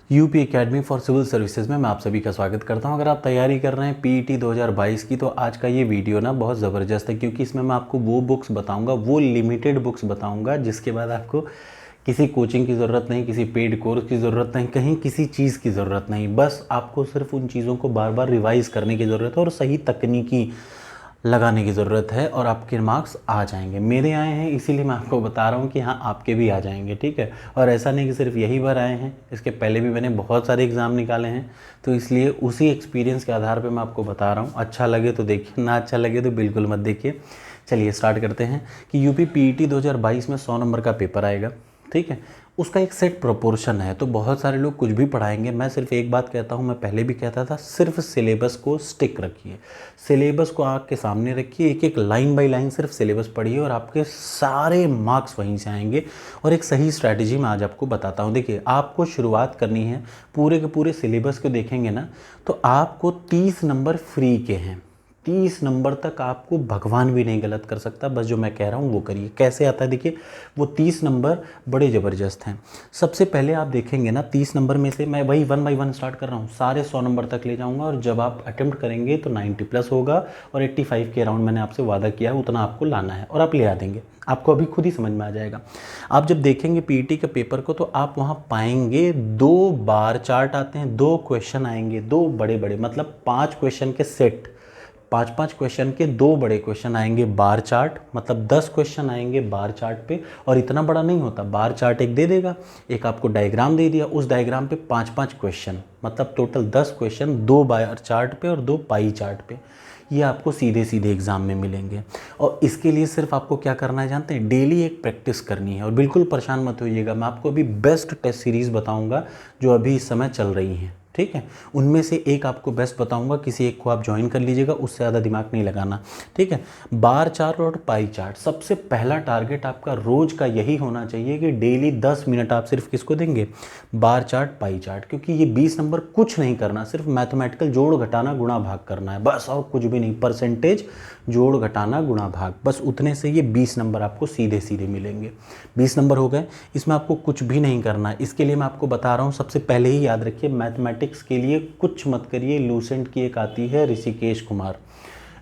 UP academy for civil services में मैं आप सभी का स्वागत करता हूं। अगर आप तैयारी कर रहे हैं पीईटी 2022 की, तो आज का ये वीडियो ना बहुत ज़बरदस्त है, क्योंकि इसमें मैं आपको वो बुक्स बताऊंगा, वो लिमिटेड बुक्स बताऊंगा जिसके बाद आपको किसी कोचिंग की ज़रूरत नहीं, किसी पेड कोर्स की ज़रूरत नहीं, कहीं किसी चीज़ की ज़रूरत नहीं। बस आपको सिर्फ उन चीज़ों को बार बार रिवाइज़ करने की ज़रूरत है और सही तकनीकी लगाने की ज़रूरत है, और आपके मार्क्स आ जाएंगे। मेरे आए हैं इसीलिए मैं आपको बता रहा हूँ कि हाँ, आपके भी आ जाएंगे, ठीक है। और ऐसा नहीं कि सिर्फ यही बार आए हैं, इसके पहले भी मैंने बहुत सारे एग्ज़ाम निकाले हैं, तो इसलिए उसी एक्सपीरियंस के आधार पे मैं आपको बता रहा हूँ। अच्छा लगे तो देखिए, ना अच्छा लगे तो बिल्कुल मत देखिए। चलिए स्टार्ट करते हैं कि यूपी पीईटी 2022 में 100 नंबर का पेपर आएगा, ठीक है। उसका एक सेट प्रोपोर्शन है, तो बहुत सारे लोग कुछ भी पढ़ाएंगे। मैं सिर्फ एक बात कहता हूँ, मैं पहले भी कहता था, सिर्फ सिलेबस को स्टिक रखिए, सिलेबस को आँख के सामने रखिए, एक एक लाइन बाय लाइन सिर्फ सिलेबस पढ़िए और आपके सारे मार्क्स वहीं से आएंगे। और एक सही स्ट्रैटेजी मैं आज आपको बताता हूँ। देखिए, आपको शुरुआत करनी है, पूरे के पूरे सिलेबस को देखेंगे ना, तो आपको 30 नंबर फ्री के हैं। 30 नंबर तक आपको भगवान भी नहीं गलत कर सकता। बस जो मैं कह रहा हूँ वो करिए। कैसे आता है देखिए, वो 30 नंबर बड़े ज़बरदस्त हैं। सबसे पहले आप देखेंगे ना, 30 नंबर में से मैं वही 1 बाय 1 स्टार्ट कर रहा हूँ, सारे 100 नंबर तक ले जाऊँगा, और जब आप अटेम्प्ट करेंगे तो 90 प्लस होगा, और 85 के अराउंड मैंने आपसे वादा किया है उतना आपको लाना है, और आप ले आ देंगे। आपको अभी खुद ही समझ में आ जाएगा। आप जब देखेंगे पीईटी के पेपर को, तो आप वहाँ पाएंगे 2 बार चार्ट आते हैं, 2 क्वेश्चन आएंगे, 2 बड़े बड़े, मतलब 5 क्वेश्चन के सेट, 5-5 क्वेश्चन के 2 बड़े क्वेश्चन आएंगे बार चार्ट, मतलब 10 क्वेश्चन आएंगे बार चार्ट पे। और इतना बड़ा नहीं होता, बार चार्ट एक दे देगा, एक आपको डायग्राम दे दिया, उस डायग्राम पे 5-5 क्वेश्चन, मतलब टोटल 10 क्वेश्चन 2 बार चार्ट पे और 2 पाई चार्ट पे। ये आपको सीधे सीधे एग्जाम में मिलेंगे। और इसके लिए सिर्फ आपको क्या करना है जानते हैं, डेली एक प्रैक्टिस करनी है। और बिल्कुल परेशान मत होइएगा, मैं आपको अभी बेस्ट टेस्ट सीरीज़ बताऊंगा जो अभी इस समय चल रही हैं, ठीक है। उनमें से एक आपको बेस्ट बताऊंगा, किसी एक को आप ज्वाइन कर लीजिएगा, उससे ज़्यादा दिमाग नहीं लगाना, ठीक है। बार चार्ट और पाई चार्ट, सबसे पहला टारगेट आपका रोज़ का यही होना चाहिए कि डेली 10 मिनट आप सिर्फ किसको देंगे, बार चार्ट पाई चार्ट। क्योंकि ये 20 नंबर कुछ नहीं करना, सिर्फ मैथमेटिकल जोड़ घटाना गुणा भाग करना है बस, और कुछ भी नहीं। परसेंटेज जोड़ घटाना गुणा भाग, बस उतने से ये 20 नंबर आपको सीधे सीधे मिलेंगे। 20 नंबर हो गए, इसमें आपको कुछ भी नहीं करना है। इसके लिए मैं आपको बता रहा हूँ, सबसे पहले ही याद रखिए, मैथमेटिक्स के लिए कुछ मत करिए। लूसेंट की एक आती है ऋषिकेश कुमार,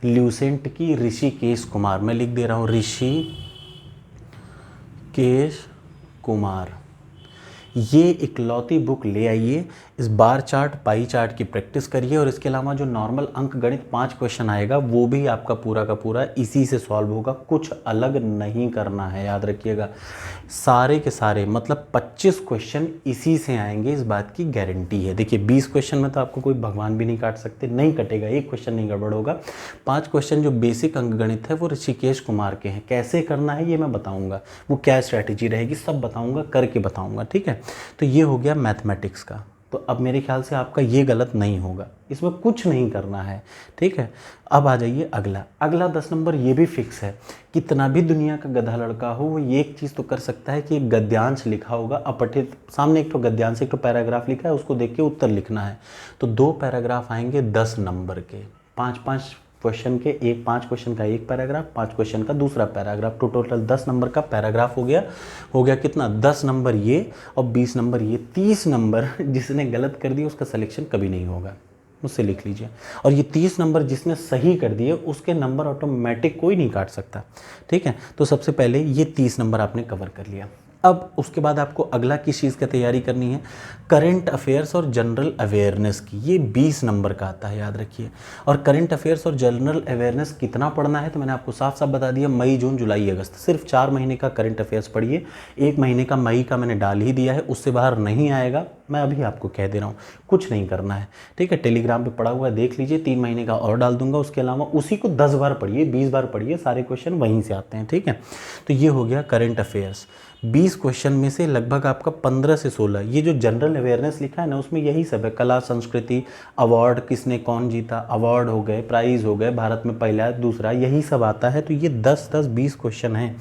ल्यूसेंट की ऋषिकेश कुमार, मैं लिख दे रहा हूँ ऋषिकेश कुमार, ये इकलौती बुक ले आइए। इस बार चार्ट पाई चार्ट की प्रैक्टिस करिए, और इसके अलावा जो नॉर्मल अंक गणित 5 क्वेश्चन आएगा, वो भी आपका पूरा का पूरा इसी से सॉल्व होगा, कुछ अलग नहीं करना है, याद रखिएगा। सारे के सारे मतलब 25 क्वेश्चन इसी से आएंगे, इस बात की गारंटी है। देखिए, 20 क्वेश्चन में तो आपको कोई भगवान भी नहीं काट सकते, नहीं कटेगा, एक क्वेश्चन नहीं गड़बड़ होगा। 5 क्वेश्चन जो बेसिक अंक गणित है वो ऋषिकेश कुमार के हैं। कैसे करना है ये मैं बताऊँगा, वो क्या स्ट्रैटेजी रहेगी सब बताऊँगा, करके बताऊँगा, ठीक है। तो ये हो गया मैथमेटिक्स का। तो अब मेरे ख्याल से आपका ये गलत नहीं होगा, इसमें कुछ नहीं करना है, ठीक है। अब आ जाइए अगला 10 नंबर, ये भी फिक्स है। कितना भी दुनिया का गधा लड़का हो, वो ये एक चीज़ तो कर सकता है कि एक गद्यांश लिखा होगा अपठित, सामने एक तो गद्यांश, एक तो पैराग्राफ लिखा है, उसको देख के उत्तर लिखना है। तो 2 पैराग्राफ आएंगे 10 नंबर के, 5-5 क्वेश्चन के, 5 क्वेश्चन का एक पैराग्राफ, 5 क्वेश्चन का दूसरा पैराग्राफ, तो टोटल 10 नंबर का पैराग्राफ हो गया कितना, 10 नंबर ये और 20 नंबर ये। 30 नंबर जिसने गलत कर दिया उसका सिलेक्शन कभी नहीं होगा, मुझसे लिख लीजिए। और ये 30 नंबर जिसने सही कर दिए उसके नंबर ऑटोमेटिक कोई नहीं काट सकता, ठीक है। तो सबसे पहले ये 30 नंबर आपने कवर कर लिया। अब उसके बाद आपको अगला किस चीज़ की तैयारी करनी है, करंट अफेयर्स और जनरल अवेयरनेस की। ये 20 नंबर का आता है, याद रखिए। और करंट अफेयर्स और जनरल अवेयरनेस कितना पढ़ना है, तो मैंने आपको साफ साफ बता दिया, मई जून जुलाई अगस्त, सिर्फ 4 महीने का करंट अफेयर्स पढ़िए। 1 महीने का मई का मैंने डाल ही दिया है, उससे बाहर नहीं आएगा, मैं अभी आपको कह दे रहा हूँ, कुछ नहीं करना है, ठीक है। टेलीग्राम पे पड़ा हुआ है, देख लीजिए, 3 महीने का और डाल दूंगा। उसके अलावा उसी को 10 बार पढ़िए, 20 बार पढ़िए, सारे क्वेश्चन वहीं से आते हैं, ठीक है। तो ये हो गया करंट अफेयर्स। 20 क्वेश्चन में से लगभग आपका 15 से 16, ये जो जनरल अवेयरनेस लिखा है ना, उसमें यही सब है। कला संस्कृति, अवार्ड, किसने कौन जीता, अवार्ड हो गए, प्राइज़ हो गए, भारत में पहला दूसरा, यही सब आता है। तो ये 10-10-20 क्वेश्चन हैं,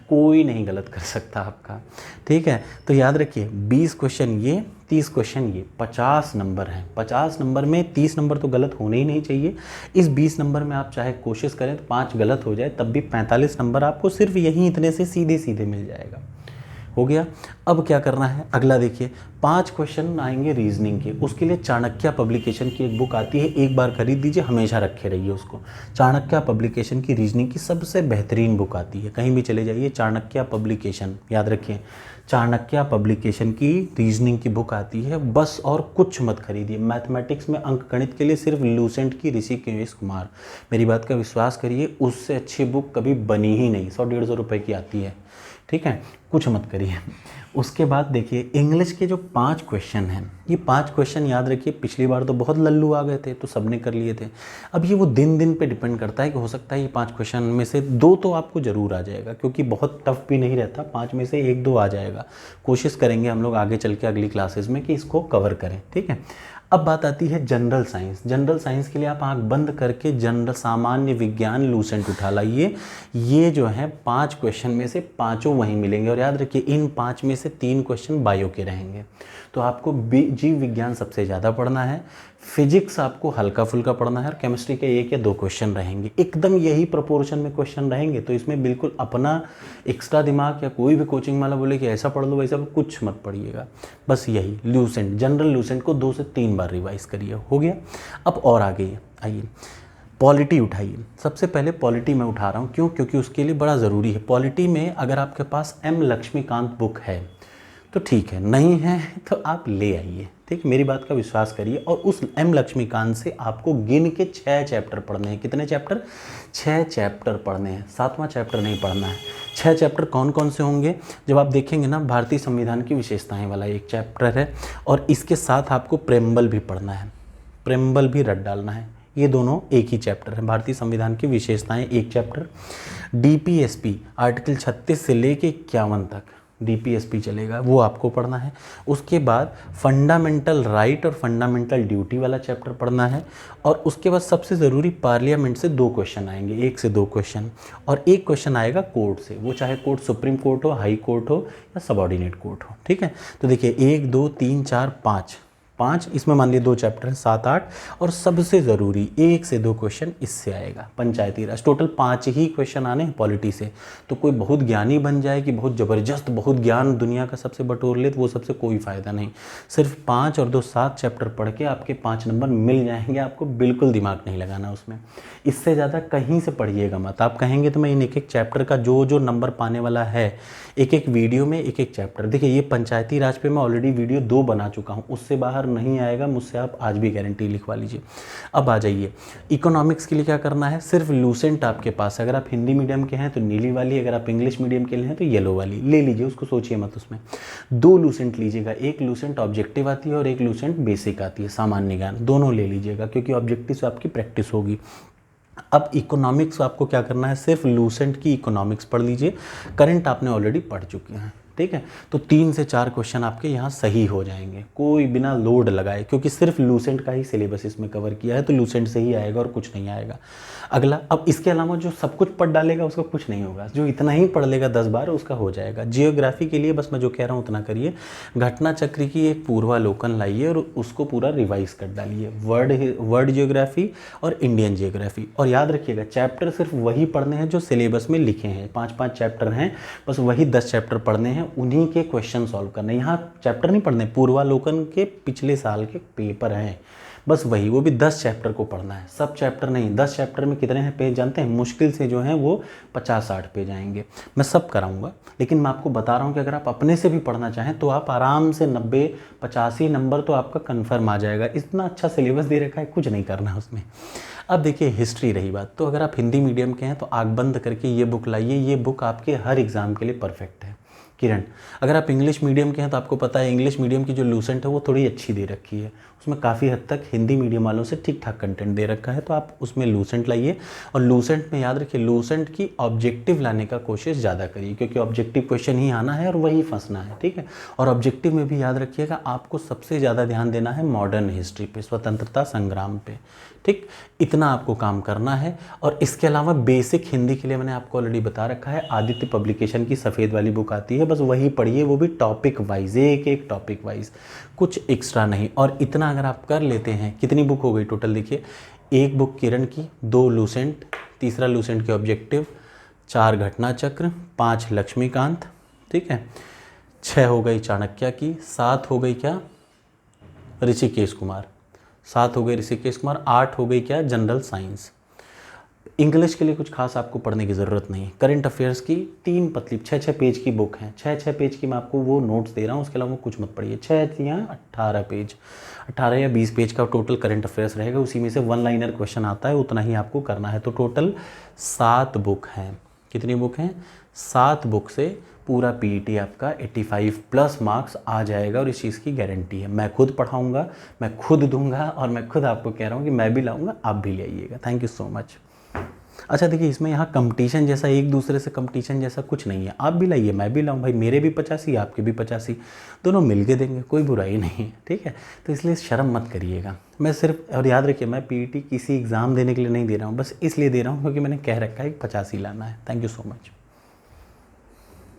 कोई नहीं गलत कर सकता आपका, ठीक है। तो याद रखिए, 20 क्वेश्चन ये, 30 क्वेश्चन ये, 50 नंबर हैं। 50 नंबर में 30 नंबर तो गलत होने ही नहीं चाहिए। इस 20 नंबर में आप चाहे कोशिश करें तो 5 गलत हो जाए, तब भी 45 नंबर आपको सिर्फ यहीं इतने से सीधे सीधे मिल जाएगा। हो गया। अब क्या करना है, अगला देखिए 5 क्वेश्चन आएंगे रीजनिंग के। उसके लिए चाणक्य पब्लिकेशन की एक बुक आती है, एक बार खरीद दीजिए, हमेशा रखे रहिए उसको। चाणक्य पब्लिकेशन की रीजनिंग की सबसे बेहतरीन बुक आती है, कहीं भी चले जाइए चाणक्य पब्लिकेशन, याद रखिए चाणक्य पब्लिकेशन की रीजनिंग की बुक आती है, बस और कुछ मत खरीदिए। मैथमेटिक्स में अंक गणित के लिए सिर्फ लूसेंट की ऋषिकेश कुमार, मेरी बात का विश्वास करिए, उससे अच्छी बुक कभी बनी ही नहीं। 100-150 रुपये की आती है, ठीक है, कुछ मत करिए। उसके बाद देखिए इंग्लिश के जो 5 क्वेश्चन हैं, ये 5 क्वेश्चन याद रखिए, पिछली बार तो बहुत लल्लू आ गए थे तो सबने कर लिए थे। अब ये वो दिन दिन पे डिपेंड करता है कि हो सकता है ये 5 क्वेश्चन में से 2 तो आपको ज़रूर आ जाएगा, क्योंकि बहुत टफ भी नहीं रहता, 5 में से 1-2 आ जाएगा। कोशिश करेंगे हम लोग आगे चल के अगली क्लासेस में कि इसको कवर करें, ठीक है। अब बात आती है जनरल साइंस। जनरल साइंस के लिए आप आंख बंद करके जनरल सामान्य विज्ञान लूसेंट उठा लाइए। ये जो है 5 क्वेश्चन में से 5 वहीं मिलेंगे, और याद रखिए इन 5 में से 3 क्वेश्चन बायो के रहेंगे। तो आपको जीव विज्ञान सबसे ज़्यादा पढ़ना है, फिजिक्स आपको हल्का फुल्का पढ़ना है, और केमिस्ट्री के 1 या 2 क्वेश्चन रहेंगे, एकदम यही प्रोपोर्शन में क्वेश्चन रहेंगे। तो इसमें बिल्कुल अपना एक्स्ट्रा दिमाग या कोई भी कोचिंग वाला बोले कि ऐसा पढ़ लो वैसा, कुछ मत पढ़िएगा, बस यही लूसेंट, जनरल लूसेंट को 2 से 3 बार रिवाइज करिए, हो गया। अब और आगे आइए, पॉलिटी उठाइए। सबसे पहले पॉलिटी मैं उठा रहा हूँ, क्यों? क्योंकि उसके लिए बड़ा ज़रूरी है। पॉलिटी में अगर आपके पास एम लक्ष्मीकांत बुक है तो ठीक है, नहीं है तो आप ले आइए, ठीक, मेरी बात का विश्वास करिए। और उस एम लक्ष्मीकांत से आपको गिन के 6 चैप्टर पढ़ने हैं। कितने चैप्टर? 6 चैप्टर पढ़ने हैं, 7वां चैप्टर नहीं पढ़ना है। 6 चैप्टर कौन कौन से होंगे? जब आप देखेंगे ना, भारतीय संविधान की विशेषताएं वाला एक चैप्टर है, और इसके साथ आपको प्रेम्बल भी पढ़ना है, प्रेम्बल भी रट डालना है। ये दोनों एक ही चैप्टर है, भारतीय संविधान की विशेषताएं एक चैप्टर। डीपीएसपी आर्टिकल 36 से लेके 51 तक डीपीएसपी चलेगा, वो आपको पढ़ना है। उसके बाद फंडामेंटल राइट और फंडामेंटल ड्यूटी वाला चैप्टर पढ़ना है। और उसके बाद सबसे ज़रूरी पार्लियामेंट से 2 क्वेश्चन आएंगे, 1 से 2 क्वेश्चन, और 1 क्वेश्चन आएगा कोर्ट से, वो चाहे कोर्ट सुप्रीम कोर्ट हो, हाई कोर्ट हो या सबऑर्डिनेट कोर्ट हो, ठीक है। तो देखिए 1 2 3 4 5 इसमें मान लीजिए 2 चैप्टर हैं, 7 8, और सबसे ज़रूरी 1 से 2 क्वेश्चन इससे आएगा, पंचायती राज। टोटल 5 ही क्वेश्चन आने हैं पॉलिटी से। तो कोई बहुत ज्ञानी बन जाए कि बहुत ज़बरदस्त, बहुत ज्ञान दुनिया का सबसे बटोर ले, तो वो सबसे कोई फ़ायदा नहीं। सिर्फ 5 और 2 7 चैप्टर पढ़ के आपके 5 नंबर मिल जाएंगे, आपको बिल्कुल दिमाग नहीं लगाना उसमें। इससे ज़्यादा कहीं से पढ़िएगा मत। आप कहेंगे तो मैं इन एक चैप्टर का जो नंबर पाने वाला है, एक वीडियो में एक चैप्टर, देखिए ये पंचायती राज पे मैं ऑलरेडी वीडियो 2 बना चुका हूँ, उससे बाहर नहीं आएगा मुझसे, आप आज भी गारंटी लिखवा लीजिए। अब आ जाइए इकोनॉमिक्स के लिए क्या करना है, सिर्फ लूसेंट आपके पास है। अगर आप हिंदी मीडियम के हैं तो नीली वाली, अगर आप इंग्लिश मीडियम के लिए हैं तो येलो वाली ले लीजिए, उसको सोचिए मत। उसमें 2 लूसेंट लीजिएगा, एक लूसेंट ऑब्जेक्टिव आती है और एक लूसेंट बेसिक आती है, सामान्य ज्ञान, दोनों ले लीजिएगा, क्योंकि ऑब्जेक्टिव से आपकी प्रैक्टिस होगी। अब इकोनॉमिक्स आपको क्या करना है, सिर्फ लूसेंट की इकोनॉमिक्स पढ़ लीजिए, करंट आपने ऑलरेडी पढ़ चुके हैं, ठीक है। तो 3 से 4 क्वेश्चन आपके यहाँ सही हो जाएंगे, कोई बिना लोड लगाए, क्योंकि सिर्फ लूसेंट का ही सिलेबस इसमें कवर किया है, तो लूसेंट से ही आएगा और कुछ नहीं आएगा। अगला, अब इसके अलावा जो सब कुछ पढ़ डालेगा उसका कुछ नहीं होगा, जो इतना ही पढ़ लेगा 10 बार उसका हो जाएगा। जियोग्राफी के लिए बस मैं जो कह रहा हूँ उतना करिए, घटना चक्र की एक पूर्वालोकन लाइए और उसको पूरा रिवाइज कर डालिए, वर्ल्ड जियोग्राफी और इंडियन जियोग्राफी। और याद रखिएगा चैप्टर सिर्फ वही पढ़ने हैं जो सिलेबस में लिखे हैं, 5-5 चैप्टर हैं, बस वही 10 चैप्टर पढ़ने हैं, उन्हीं के क्वेश्चन सॉल्व करने। यहाँ चैप्टर नहीं पढ़ने, पूर्वालोकन के पिछले साल के पेपर हैं, बस वही, वो भी 10 चैप्टर को पढ़ना है, सब चैप्टर नहीं। 10 चैप्टर में कितने हैं पेज जानते हैं? मुश्किल से जो हैं वो 50-60 पेज आएंगे। मैं सब कराऊंगा, लेकिन मैं आपको बता रहा हूँ कि अगर आप अपने से भी पढ़ना चाहें तो आप आराम से 90-85 नंबर तो आपका कन्फर्म आ जाएगा। इतना अच्छा सिलेबस दे रखा है, कुछ नहीं करना है उसमें। अब देखिए हिस्ट्री रही बात, तो अगर आप हिंदी मीडियम के हैं तो आँख बंद करके ये बुक लाइए, ये बुक आपके हर एग्ज़ाम के लिए परफेक्ट है। किरण, अगर आप इंग्लिश मीडियम के हैं तो आपको पता है इंग्लिश मीडियम की जो लूसेंट है वो थोड़ी अच्छी दे रखी है, उसमें काफ़ी हद तक हिंदी मीडियम वालों से ठीक ठाक कंटेंट दे रखा है, तो आप उसमें लूसेंट लाइए। और लूसेंट में याद रखिए लूसेंट की ऑब्जेक्टिव लाने का कोशिश ज़्यादा करिए, क्योंकि ऑब्जेक्टिव क्वेश्चन ही आना है और वही फंसना है, ठीक है। और ऑब्जेक्टिव में भी याद रखिएगा आपको सबसे ज़्यादा ध्यान देना है मॉडर्न हिस्ट्री पे, स्वतंत्रता संग्राम पे, ठीक, इतना आपको काम करना है। और इसके अलावा बेसिक हिंदी के लिए मैंने आपको ऑलरेडी बता रखा है, आदित्य पब्लिकेशन की सफ़ेद वाली बुक आती है, बस वही पढ़िए, वो भी टॉपिक वाइज, एक टॉपिक वाइज, कुछ एक्स्ट्रा नहीं। और इतना अगर आप कर लेते हैं, कितनी बुक हो गई टोटल देखिए, 1 बुक किरण की, 2 लूसेंट, तीसरा लूसेंट के ऑब्जेक्टिव, 4 घटना चक्र, 5 लक्ष्मीकांत, ठीक है, 6 हो गई चाणक्य की, 7 हो गई क्या ऋषिकेश कुमार, 7 हो गई ऋषिकेश कुमार, 8 हो गई क्या जनरल साइंस। इंग्लिश के लिए कुछ खास आपको पढ़ने की ज़रूरत नहीं है। करंट अफेयर्स की 3 पतली 6-6 पेज की बुक हैं, 6-6 पेज की मैं आपको वो नोट्स दे रहा हूँ, उसके अलावा कुछ मत पढ़िए। 6 या 18 पेज, 18 या 20 पेज का टोटल करंट अफेयर्स रहेगा, उसी में से 1 लाइनर क्वेश्चन आता है, उतना ही आपको करना है। तो टोटल 7 बुक हैं। कितनी बुक हैं? 7 बुक से पूरा पीईटी आपका 85 प्लस मार्क्स आ जाएगा और इस चीज़ की गारंटी है। मैं खुद पढ़ाऊँगा, मैं खुद दूंगा और मैं खुद आपको कह रहा हूँ कि मैं भी लाऊंगा, आप भी ले आइएगा। Thank you so much. अच्छा देखिए, इसमें यहाँ कंपटीशन जैसा, एक दूसरे से कंपटीशन जैसा कुछ नहीं है। आप भी लाइए, मैं भी लाऊं, भाई मेरे भी 85 आपके भी 85, दोनों मिल के देंगे, कोई बुराई नहीं है, ठीक है। तो इसलिए शर्म मत करिएगा। मैं सिर्फ, और याद रखिए, मैं पीईटी किसी एग्ज़ाम देने के लिए नहीं दे रहा हूँ, बस इसलिए दे रहा हूँ क्योंकि मैंने कह रखा है 85 लाना है। Thank you so much.